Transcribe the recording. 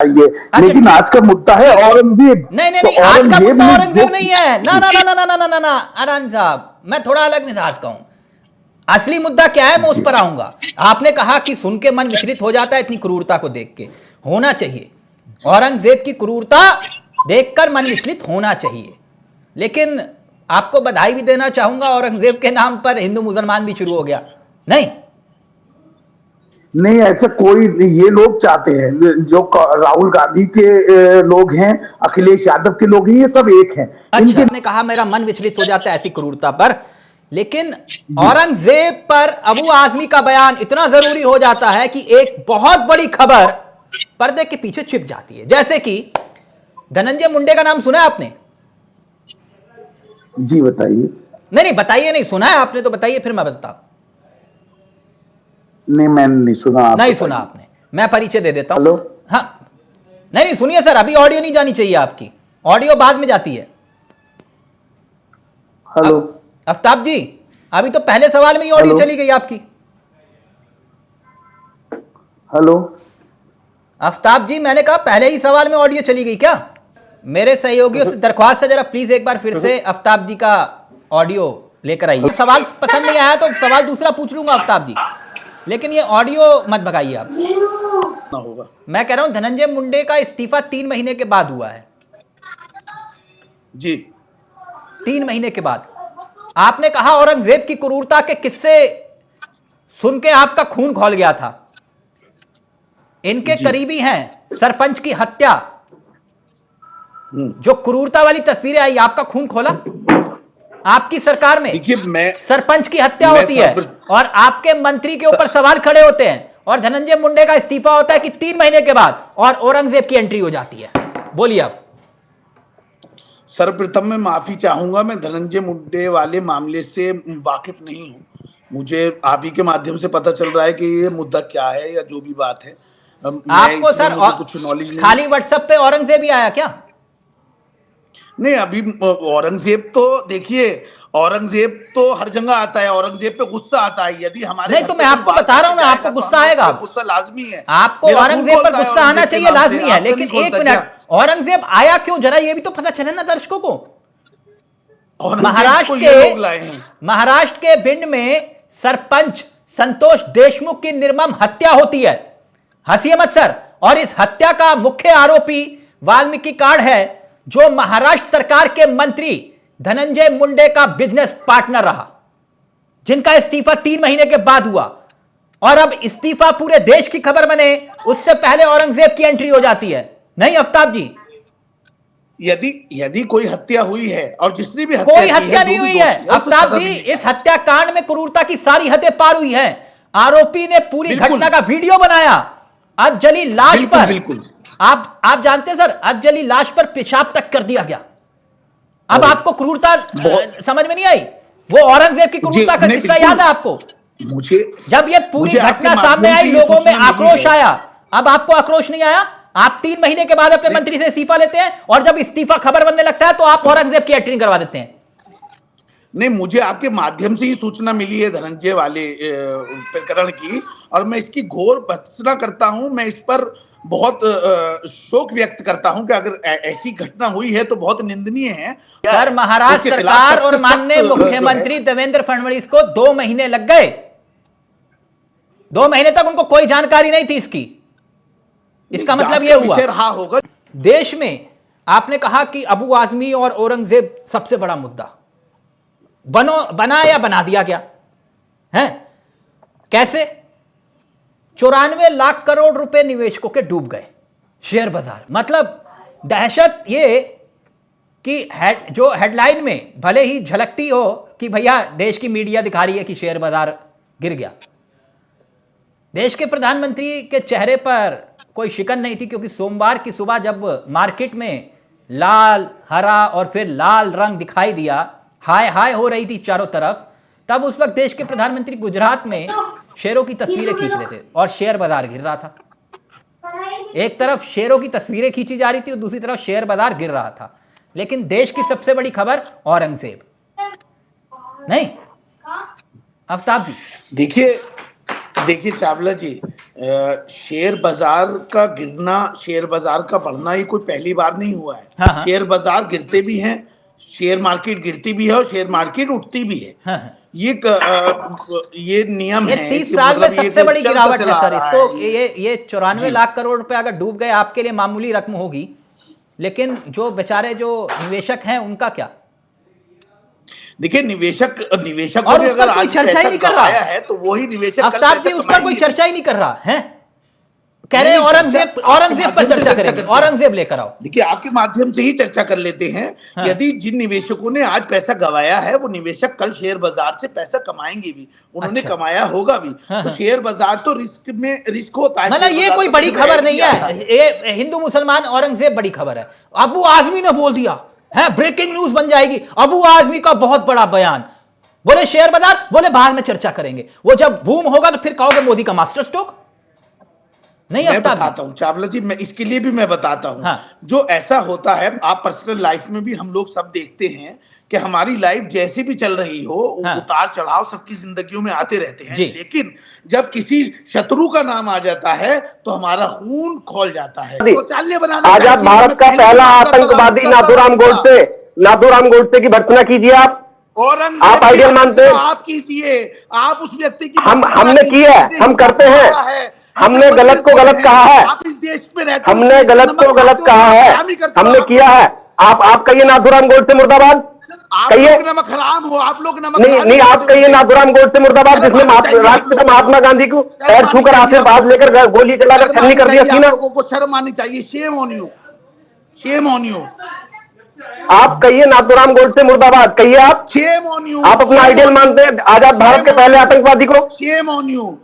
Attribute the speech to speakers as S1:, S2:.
S1: चाहिए।
S2: अच्छा,
S1: लेकिन आज का मुद्दा है औरंगजेब।
S2: नहीं नहीं
S1: तो
S2: नहीं, आज का मुद्दा
S1: ने
S2: औरंगजेब नहीं है। ना ना ना ना ना ना ना ना ना अडान साहब, मैं थोड़ा अलग मिजाज का हूं। असली मुद्दा क्या है मैं उस
S1: जी
S2: पर आऊंगा। आपने कहा कि सुन के मन विचलित हो जाता है इतनी क्रूरता को देख के। होना चाहिए, औरंगजेब की क्रूरता देखकर मन विचलित होना चाहिए। लेकिन आपको बधाई भी देना चाहूंगा, औरंगजेब के नाम पर हिंदू मुसलमान भी शुरू हो गया। नहीं
S1: नहीं, ऐसा कोई नहीं। ये लोग चाहते हैं, जो राहुल गांधी के लोग हैं, अखिलेश यादव के लोग हैं, ये सब एक हैं।
S2: अच्छा,
S1: इनके
S2: आपने कहा मेरा मन विचलित हो जाता है ऐसी क्रूरता पर, लेकिन
S1: जी
S2: औरंगजेब पर अबू आजमी का बयान इतना जरूरी हो जाता है कि एक बहुत बड़ी खबर पर्दे के पीछे छिप जाती है। जैसे कि धनंजय मुंडे का नाम सुना है आपने?
S1: जी बताइए।
S2: नहीं नहीं बताइए, नहीं सुना है आपने तो बताइए, फिर मैं बताता हूं।
S1: नहीं, मैंने नहीं सुना, आप
S2: नहीं सुना
S1: बताइए।
S2: आपने, मैं परिचय दे देता हूं।
S1: हेलो।
S2: हाँ, नहीं नहीं सुनिए सर, अभी ऑडियो नहीं जानी चाहिए आपकी, ऑडियो बाद में जाती है।
S1: हेलो।
S2: अब आफ्ताब जी, अभी तो पहले सवाल में ही ऑडियो
S1: हेलो।
S2: चली गई आपकी।
S1: हेलो।
S2: आफ्ताब जी, मैंने कहा पहले ही सवाल में ऑडियो चली गई क्या? मेरे सहयोगियों से दरख्वास्त है, जरा प्लीज एक बार फिर से आफ्ताब जी का ऑडियो लेकर आइए। सवाल पसंद नहीं आया तो सवाल दूसरा पूछ लूंगा आफ्ताब जी, लेकिन ये ऑडियो मत भगाइए आप।
S1: ना होगा।
S2: मैं कह रहा हूं धनंजय मुंडे का इस्तीफा 3 महीने के बाद हुआ है।
S1: जी
S2: 3 महीने के बाद आपने कहा औरंगजेब की क्रूरता के किस्से सुन के आपका खून खौल गया था। इनके
S1: जी।
S2: करीबी हैं सरपंच की हत्या, जो क्रूरता वाली तस्वीरें आई, आपका खून खोला। आपकी सरकार में
S1: देखिए,
S2: सरपंच की हत्या
S1: मैं
S2: होती है और आपके मंत्री के ऊपर सवाल खड़े होते हैं, और धनंजय मुंडे का इस्तीफा होता है कि 3 महीने के बाद, और औरंगजेब की एंट्री हो जाती है। बोलिए आप।
S3: सर्वप्रथम मैं माफी चाहूंगा, मैं धनंजय मुंडे वाले मामले से वाकिफ नहीं हूं। मुझे आप ही के माध्यम से पता चल रहा है कि ये मुद्दा क्या है या जो भी बात है।
S2: आपको सर
S3: मुझे कुछ नॉलेज नहीं।
S2: खाली व्हाट्सएप पे औरंगजेब ही आया क्या?
S3: नहीं, अभी औरंगजेब तो देखिए, औरंगजेब तो हर जगह आता है, औरंगजेब पे गुस्सा आता है। यदि हमारे
S2: नहीं
S3: घर
S2: तो
S3: पे
S2: मैं
S3: कोई
S2: आपको
S3: वार
S2: बता रहा हूं ना,
S3: करके
S2: आपको
S3: जाएगा तो
S2: गुस्सा
S3: हमें
S2: आएगा।
S3: उस पे गुस्सा लाजमी है।
S2: आपको
S3: मेरा खून
S2: औरंगजेब पर
S3: खौलता है
S2: गुस्सा आना
S3: औरंगजेब के
S2: चाहिए,
S3: नाम से।
S2: लाजमी है,
S3: आपका नहीं
S2: लेकिन एक
S3: खौलता
S2: मिनट,
S3: क्या?
S2: औरंगजेब आया क्यों, जरा ये भी तो पता चले ना दर्शकों को।
S3: औरंगजेब को ये लोग लाए हैं।
S2: महाराष्ट्र के भिंड में सरपंच संतोष देशमुख की निर्मम हत्या होती है। हंसिए मत सर। और इस हत्या का मुख्य आरोपी वाल्मीकि कार्ड है, जो महाराष्ट्र सरकार के मंत्री धनंजय मुंडे का बिजनेस पार्टनर रहा, जिनका इस्तीफा 3 महीने के बाद हुआ। और अब इस्तीफा पूरे देश की खबर बने उससे पहले औरंगजेब की एंट्री हो जाती है। नहीं आफ्ताब जी,
S3: यदि कोई हत्या हुई है और जिसने भी हत्या
S2: कोई
S3: की
S2: हत्या
S3: है,
S2: नहीं
S3: जो भी
S2: हुई है
S3: दोषी है, उसको
S2: आफ्ताब
S3: सजा
S2: जी।
S3: मिलेगी।
S2: इस हत्याकांड में क्रूरता की सारी हदें पार हुई हैं। आरोपी ने पूरी
S3: बिल्कुल।
S2: घटना का वीडियो बनाया। आज जली लाश
S3: बिल्कुल
S2: पर
S3: बिल्कुल।
S2: आप जानते हैं सर, आज जली लाश पर पेशाब तक कर दिया गया। अब
S3: अरे,
S2: आपको क्रूरता
S3: बहुत
S2: समझ में नहीं आई? वो औरंगजेब की
S3: जी
S2: क्रूरता का
S3: नहीं,
S2: किस्सा
S3: बिल्कुल।
S2: याद है आपको?
S3: मुझे
S2: जब ये पूरी
S3: मुझे आपके
S2: घटना सामने
S3: माध्यम से
S2: आई,
S3: ये
S2: लोगों में
S3: सूचना मिली
S2: आक्रोश
S3: है।
S2: आया। अब आपको आक्रोश नहीं आया? आप 3 महीने के बाद अपने मंत्री से इस्तीफा लेते हैं, और जब इस्तीफा खबर बनने लगता है तो आप औरंगजेब की एंट्री करवा देते हैं।
S3: नहीं, मुझे आपके माध्यम से ही सूचना मिली है धनंजय वाले प्रकरण की, और मैं इसकी घोर भर्त्सना करता हूं। मैं इस पर बहुत शोक व्यक्त करता हूं कि अगर ऐसी घटना हुई है तो बहुत निंदनीय है।
S2: सर, महाराष्ट्र
S3: इसके खिलाफ
S2: सरकार
S3: सख्त
S2: और
S3: से
S2: माननीय
S3: सख्त जो है।
S2: मुख्यमंत्री देवेंद्र फडणवीस को 2 महीने लग गए। 2 महीने तक उनको कोई जानकारी नहीं थी इसकी। इसका मतलब यह हुआ
S3: विषय रहा होगा
S2: देश में। आपने कहा कि अबू आजमी और औरंगजेब सबसे बड़ा मुद्दा बना या बना दिया गया है। कैसे? 94 लाख करोड़ रुपए निवेशकों के डूब गए शेयर बाजार। मतलब दहशत ये कि जो हेडलाइन में भले ही झलकती हो कि भैया देश की मीडिया दिखा रही है कि शेयर बाजार गिर गया, देश के प्रधानमंत्री के चेहरे पर कोई शिकन नहीं थी, क्योंकि सोमवार की सुबह जब मार्केट में लाल, हरा और फिर लाल रंग दिखाई दिया, हाय हाय हो रही थी चारों तरफ, तब उस वक्त देश के प्रधानमंत्री गुजरात में शेरों की तस्वीरें खींच रहे थे और शेयर बाजार गिर रहा था। एक तरफ शेरों की तस्वीरें खींची जा रही थी और दूसरी तरफ शेयर बाजार गिर रहा था। लेकिन देश की सबसे बड़ी खबर औरंगजेब। नहीं आफ्ताब जी,
S3: देखिए चावला जी, शेयर बाजार का गिरना, शेयर बाजार का बढ़ना ये कोई पहली बार नहीं हुआ है।
S2: हाँ, हाँ।
S3: शेयर बाजार गिरते भी हैं, शेयर मार्केट गिरती भी है और शेयर मार्केट उठती भी है।
S2: हाँ, हाँ।
S3: ये नियम
S2: ये
S3: है
S2: 30
S3: कि
S2: साल में
S3: मतलब ये
S2: सबसे बड़ी
S3: चलता
S2: गिरावट है
S3: चला
S2: सर।
S3: आ रहा
S2: इसको
S3: है।
S2: ये 94 लाख करोड़ रुपए अगर डूब गए आपके लिए मामूली रकम होगी, लेकिन जो बेचारे जो निवेशक हैं उनका क्या?
S3: देखिए, निवेशक
S2: और उस पर कोई चर्चा ही नहीं कर रहा
S3: है तो वही निवेशक
S2: आफ्ताब जी, उस पर कोई चर्चा ही नहीं कर रहा है। कह रहे हैं औरंगजेब पर चर्चा करेंगे, औरंगजेब लेकर आओ।
S3: देखिए, आपके माध्यम से ही चर्चा कर लेते हैं।
S2: हाँ।
S3: यदि जिन निवेशकों ने आज पैसा गंवाया है वो निवेशक कल शेयर बाजार से पैसा कमाएंगे भी, उन्होंने
S2: अच्छा।
S3: कमाया होगा भी।
S2: हाँ,
S3: तो
S2: हाँ।
S3: शेयर बाजार तो रिस्क होता है।
S2: मतलब ये कोई बड़ी खबर नहीं है, ये हिंदू मुसलमान औरंगजेब बड़ी खबर है। अबू आजमी ने बोल दिया है, ब्रेकिंग न्यूज बन जाएगी। अबू आजमी का बहुत बड़ा बयान, बोले शेयर बाजार, बोले बाद में चर्चा करेंगे, वो जब बूम होगा तो फिर कहोगे मोदी का मास्टर स्ट्रोक। नहीं,
S3: मैं बताता हूँ चावला जी, मैं इसके लिए भी मैं बताता हूँ।
S2: हाँ।
S3: जो ऐसा होता है, आप पर्सनल लाइफ में भी हम लोग सब देखते हैं कि हमारी लाइफ जैसी भी चल रही हो,
S2: हाँ।
S3: उतार चढ़ाव सबकी जिंदगियों में आते रहते हैं।
S2: जी।
S3: लेकिन जब किसी शत्रु का नाम आ जाता है तो हमारा खून खौल जाता है। शौचालय बनाना,
S4: आजाद भारत का पहला आतंकवादी नाथूराम गोडसे की भर्त्सना कीजिए। आप आइडियल मानते हैं?
S3: आप कीजिए, आप उस व्यक्ति की
S4: हमने की है, हम करते हैं। हमने गलत को गलत कहा है,
S3: आप इस देश में रहते,
S4: हमने गलत को गलत कहा है, हमने किया है। आप कहिए नाथूराम गोडसे मुर्दाबाद, कहिए।
S3: नमक हराम हो, आप लोग नमक
S4: नहीं, आप कहिए नाथूराम गोडसे मुर्दाबाद, जिसने राष्ट्रपिता महात्मा गांधी को पैर छूकर आशीर्वाद लेकर गोली चलाकर खत्म कर दिया सीना।
S3: लोगों को शर्म आनी चाहिए। Shame on you, shame on you.
S4: आप कहिए नाथूराम गोडसे मुर्दाबाद, कहिए आप।
S3: Shame on you.
S4: आप अपना आइडियल मानते हैं आजाद भारत के पहले आतंकवादी को?
S3: Shame on you.